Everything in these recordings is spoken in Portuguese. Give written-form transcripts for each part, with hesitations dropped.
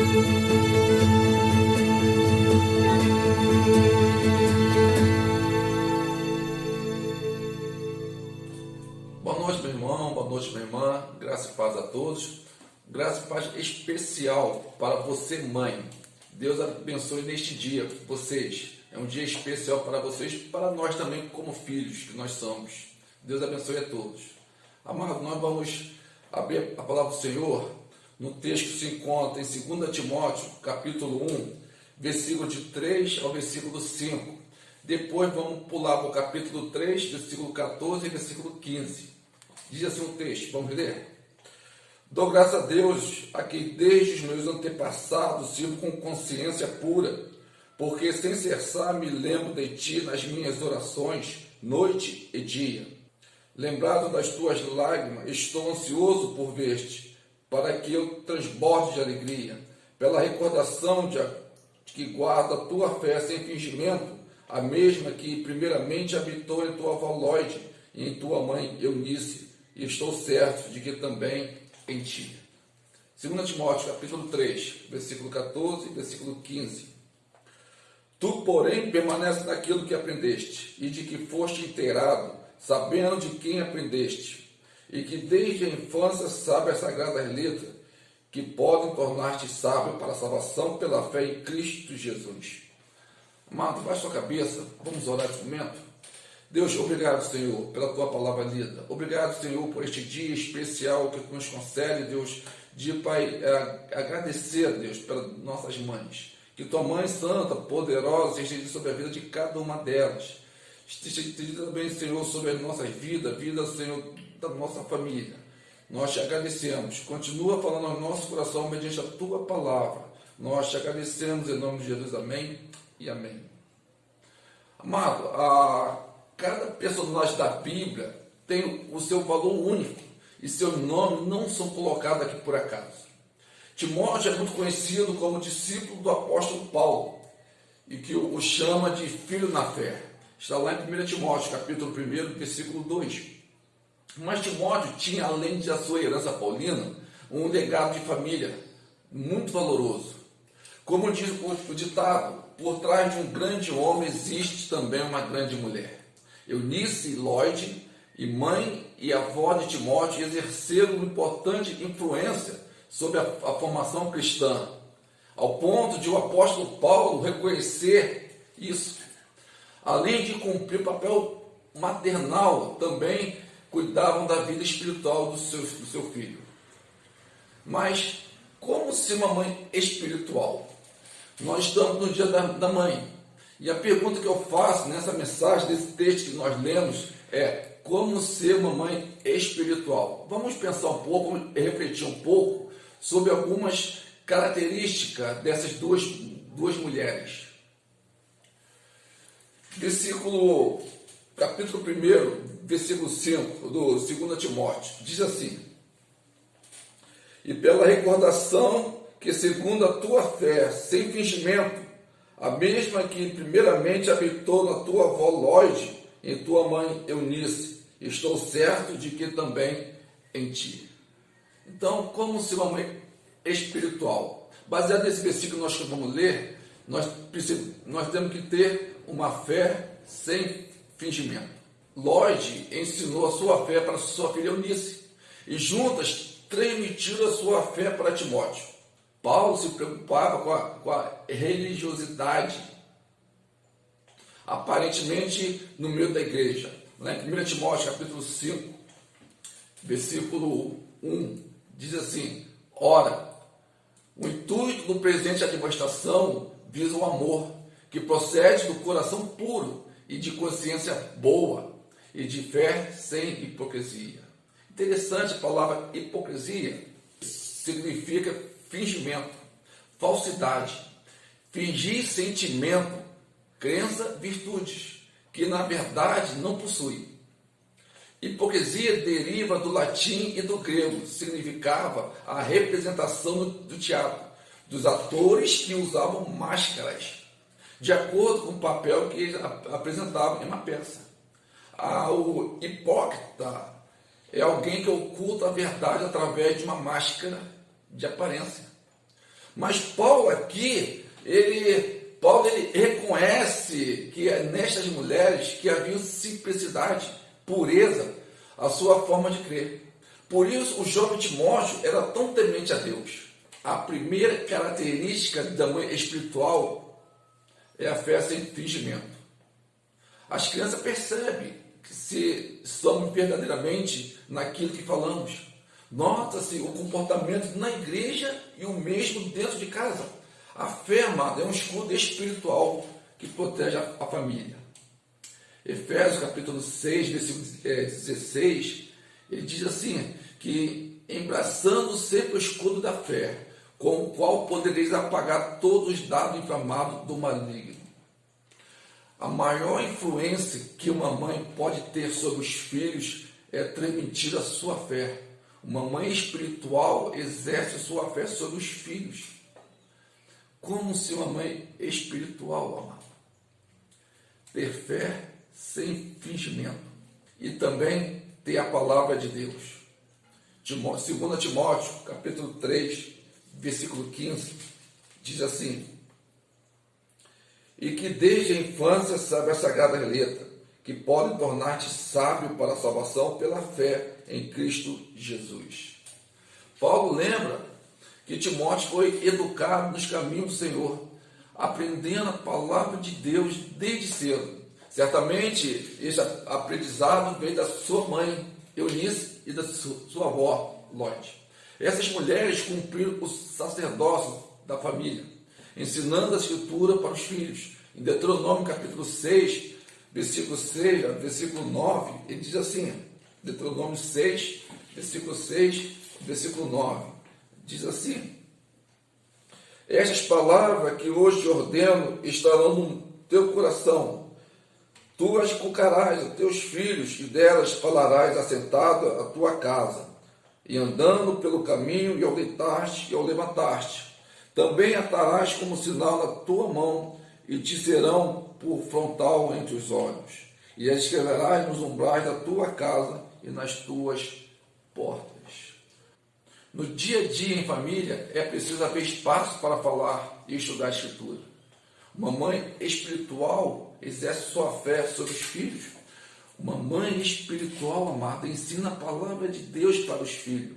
Boa noite, meu irmão, boa noite, minha irmã, graça e paz a todos, graça e paz especial para você, mãe. Deus abençoe neste dia vocês, é um dia especial para vocês, para nós também como filhos que nós somos. Deus abençoe a todos. Amados, nós vamos abrir a palavra do Senhor no texto que se encontra em 2 Timóteo, capítulo 1, versículo de 3 ao versículo 5. Depois vamos pular para o capítulo 3, versículo 14 e versículo 15. Diz assim o texto, vamos ler? Dou graças a Deus a quem desde os meus antepassados sirvo com consciência pura, porque sem cessar me lembro de ti nas minhas orações, noite e dia. Lembrado das tuas lágrimas, estou ansioso por ver-te, para que eu transborde de alegria, pela recordação de que guarda a tua fé sem fingimento, a mesma que primeiramente habitou em tua avó Lóide e em tua mãe Eunice, e estou certo de que também em ti. 2 Timóteo, capítulo 3, versículo 14 e versículo 15. Tu, porém, permanece naquilo que aprendeste, e de que foste inteirado, sabendo de quem aprendeste, e que desde a infância sabe as sagradas letras, que podem tornar-te sábio para a salvação pela fé em Cristo Jesus. Amado, baixe sua cabeça, vamos orar nesse momento. Deus, obrigado, Senhor, pela tua palavra lida. Obrigado, Senhor, por este dia especial que tu nos concede, Deus, de, Pai, agradecer a Deus pelas nossas mães. Que tua mãe santa, poderosa, esteja sobre a vida de cada uma delas. Esteja também, Senhor, sobre as nossas vidas, vida, Senhor, da nossa família. Nós te agradecemos. Continua falando ao nosso coração mediante a tua palavra. Nós te agradecemos em nome de Jesus. Amém e amém. Amado, cada personagem da Bíblia tem o seu valor único e seus nomes não são colocados aqui por acaso. Timóteo é muito conhecido como discípulo do apóstolo Paulo e que o chama de filho na fé. Está lá em 1 Timóteo, capítulo 1, versículo 2. Mas Timóteo tinha, além da sua herança paulina, um legado de família muito valoroso. Como diz o ditado, por trás de um grande homem existe também uma grande mulher. Eunice e Lóide, e mãe e avó de Timóteo, exerceram uma importante influência sobre a formação cristã, ao ponto de o apóstolo Paulo reconhecer isso. Além de cumprir papel maternal, também cuidavam da vida espiritual do seu filho. Mas como ser uma mãe espiritual? Nós estamos no dia da mãe. E a pergunta que eu faço nessa mensagem, desse texto que nós lemos, é como ser uma mãe espiritual. Vamos pensar um pouco, vamos refletir um pouco sobre algumas características dessas duas mulheres. Capítulo 1, versículo 5 do 2 Timóteo, diz assim: e pela recordação que segundo a tua fé, sem fingimento, a mesma que primeiramente habitou na tua avó Lóide e em tua mãe Eunice, estou certo de que também em ti. Então, como ser uma mãe espiritual? Baseado nesse versículo que nós vamos ler, nós temos que ter uma fé sem fingimento. Lóide ensinou a sua fé para sua filha Eunice, e juntas transmitiram a sua fé para Timóteo. Paulo se preocupava com a religiosidade, aparentemente no meio da igreja. Lá em 1 Timóteo, capítulo 5, versículo 1, diz assim: ora, o intuito do presente admoestação visa o amor, que procede do coração puro e de consciência boa, e de fé sem hipocrisia. Interessante a palavra hipocrisia, significa fingimento, falsidade, fingir sentimento, crença, virtudes, que na verdade não possui. Hipocrisia deriva do latim e do grego, significava a representação do teatro, dos atores que usavam máscaras, de acordo com o papel que eles apresentavam em uma peça. O hipócrita é alguém que oculta a verdade através de uma máscara de aparência. Mas Paulo aqui, Paulo reconhece que nestas mulheres que havia simplicidade, pureza, a sua forma de crer. Por isso, o jovem Timóteo era tão temente a Deus. A primeira característica da mãe espiritual é a fé sem fingimento. As crianças percebem que se somos verdadeiramente naquilo que falamos. Nota-se o comportamento na igreja e o mesmo dentro de casa. A fé, amado, é um escudo espiritual que protege a família. Efésios capítulo 6, versículo 16, ele diz assim, que embraçando sempre o escudo da fé, com o qual podereis apagar todos os dados inflamados do maligno. A maior influência que uma mãe pode ter sobre os filhos é transmitir a sua fé. Uma mãe espiritual exerce sua fé sobre os filhos. Como ser uma mãe espiritual, amado? Ter fé sem fingimento. E também ter a palavra de Deus. 2 Timóteo, capítulo 3, versículo 15, diz assim: e que desde a infância sabe a sagrada letra, que pode tornar-te sábio para a salvação pela fé em Cristo Jesus. Paulo lembra que Timóteo foi educado nos caminhos do Senhor, aprendendo a palavra de Deus desde cedo. Certamente, esse aprendizado veio da sua mãe, Eunice, e da sua avó, Lloyd. Essas mulheres cumpriram o sacerdócio da família, ensinando a escritura para os filhos. Em Deuteronômio capítulo 6, versículo 6, versículo 9, ele diz assim, Deuteronômio 6, versículo 6, versículo 9, diz assim: estas palavras que hoje te ordeno estarão no teu coração, tu as inculcarás a teus filhos, e delas falarás assentado à tua casa, e andando pelo caminho, e ao deitar-te e ao levantar-te. Também atarás como sinal na tua mão, e te serão por frontal entre os olhos. E as escreverás nos umbrais da tua casa e nas tuas portas. No dia a dia em família, é preciso haver espaço para falar e estudar a Escritura. Uma mãe espiritual exerce sua fé sobre os filhos. Uma mãe espiritual, amada, ensina a palavra de Deus para os filhos.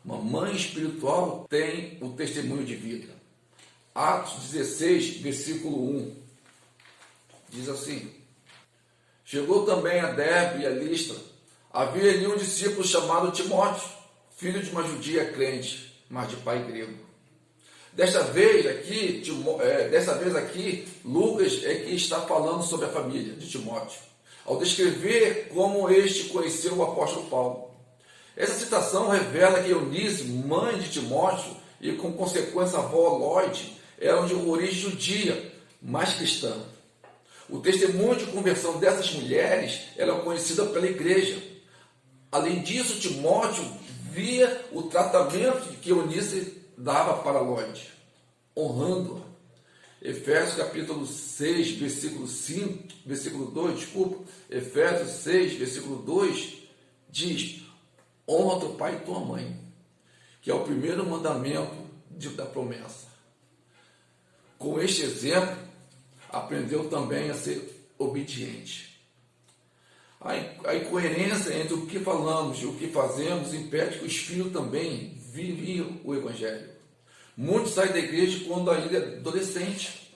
Uma mãe espiritual tem o testemunho de vida. Atos 16, versículo 1, diz assim: chegou também a Derbe e a Listra. Havia ali um discípulo chamado Timóteo, filho de uma judia crente, mas de pai grego. Dessa vez aqui, Lucas é que está falando sobre a família de Timóteo, ao descrever como este conheceu o apóstolo Paulo. Essa citação revela que Eunice, mãe de Timóteo, e com consequência a avó Lloyd, eram de origem judia, mas cristã. O testemunho de conversão dessas mulheres era conhecido pela igreja. Além disso, Timóteo via o tratamento que Eunice dava para Lloyd, honrando-a. Efésios capítulo 6, versículo 5, versículo 2, Efésios 6, versículo 2, diz: honra teu pai e tua mãe, que é o primeiro mandamento da promessa. Com este exemplo, aprendeu também a ser obediente. A incoerência entre o que falamos e o que fazemos impede que os filhos também viviam o Evangelho. Muitos saem da igreja quando ainda é adolescente.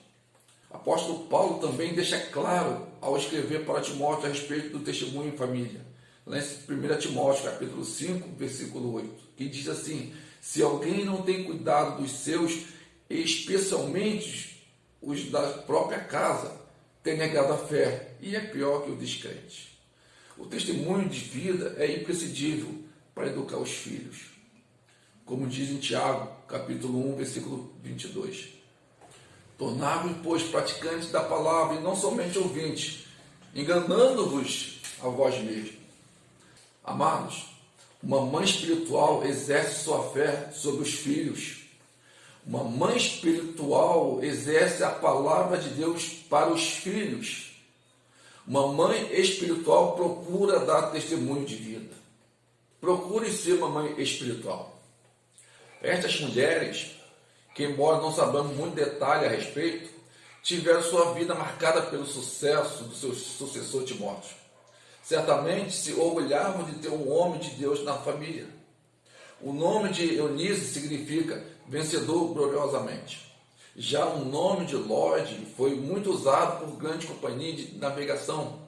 Apóstolo Paulo também deixa claro ao escrever para Timóteo a respeito do testemunho em família. Lá em 1 Timóteo, capítulo 5, versículo 8, que diz assim: se alguém não tem cuidado dos seus, especialmente os da própria casa, tem negado a fé e é pior que o descrente. O testemunho de vida é imprescindível para educar os filhos. Como diz em Tiago, capítulo 1, versículo 22. Tornai-vos, pois, praticantes da palavra e não somente ouvintes, enganando-vos a vós mesmos. Amados, uma mãe espiritual exerce sua fé sobre os filhos. Uma mãe espiritual exerce a palavra de Deus para os filhos. Uma mãe espiritual procura dar testemunho de vida. Procure ser uma mãe espiritual. Estas mulheres que, embora não saibamos muito detalhe a respeito, tiveram sua vida marcada pelo sucesso do seu sucessor Timóteo. Certamente se orgulhavam de ter um homem de Deus na família. O nome de Eunice significa vencedor gloriosamente. Já o nome de Lloyd foi muito usado por grande companhia de navegação,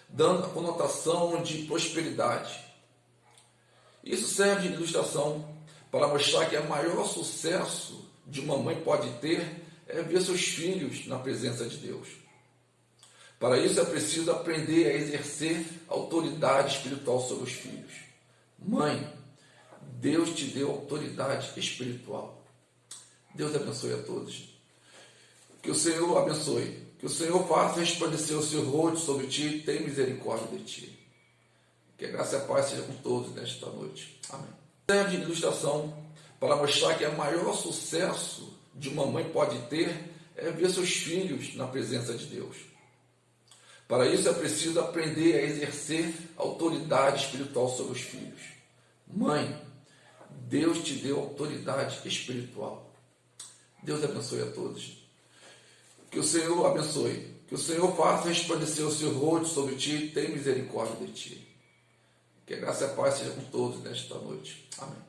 dando a conotação de prosperidade. Isso serve de ilustração para mostrar que o maior sucesso de uma mãe pode ter é ver seus filhos na presença de Deus. Para isso é preciso aprender a exercer autoridade espiritual sobre os filhos. Mãe, Deus te deu autoridade espiritual. Deus abençoe a todos. Que o Senhor abençoe. Que o Senhor faça resplandecer o seu rosto sobre ti e tenha misericórdia de ti. Que a graça e a paz seja com todos nesta noite. Amém. Serve de ilustração para mostrar que o maior sucesso de uma mãe pode ter é ver seus filhos na presença de Deus. Para isso é preciso aprender a exercer autoridade espiritual sobre os filhos. Mãe, Deus te deu autoridade espiritual. Deus abençoe a todos. Que o Senhor abençoe. Que o Senhor faça resplandecer o seu rosto sobre ti e tenha misericórdia de ti. Que a graça e a paz seja com todos nesta noite. Amém.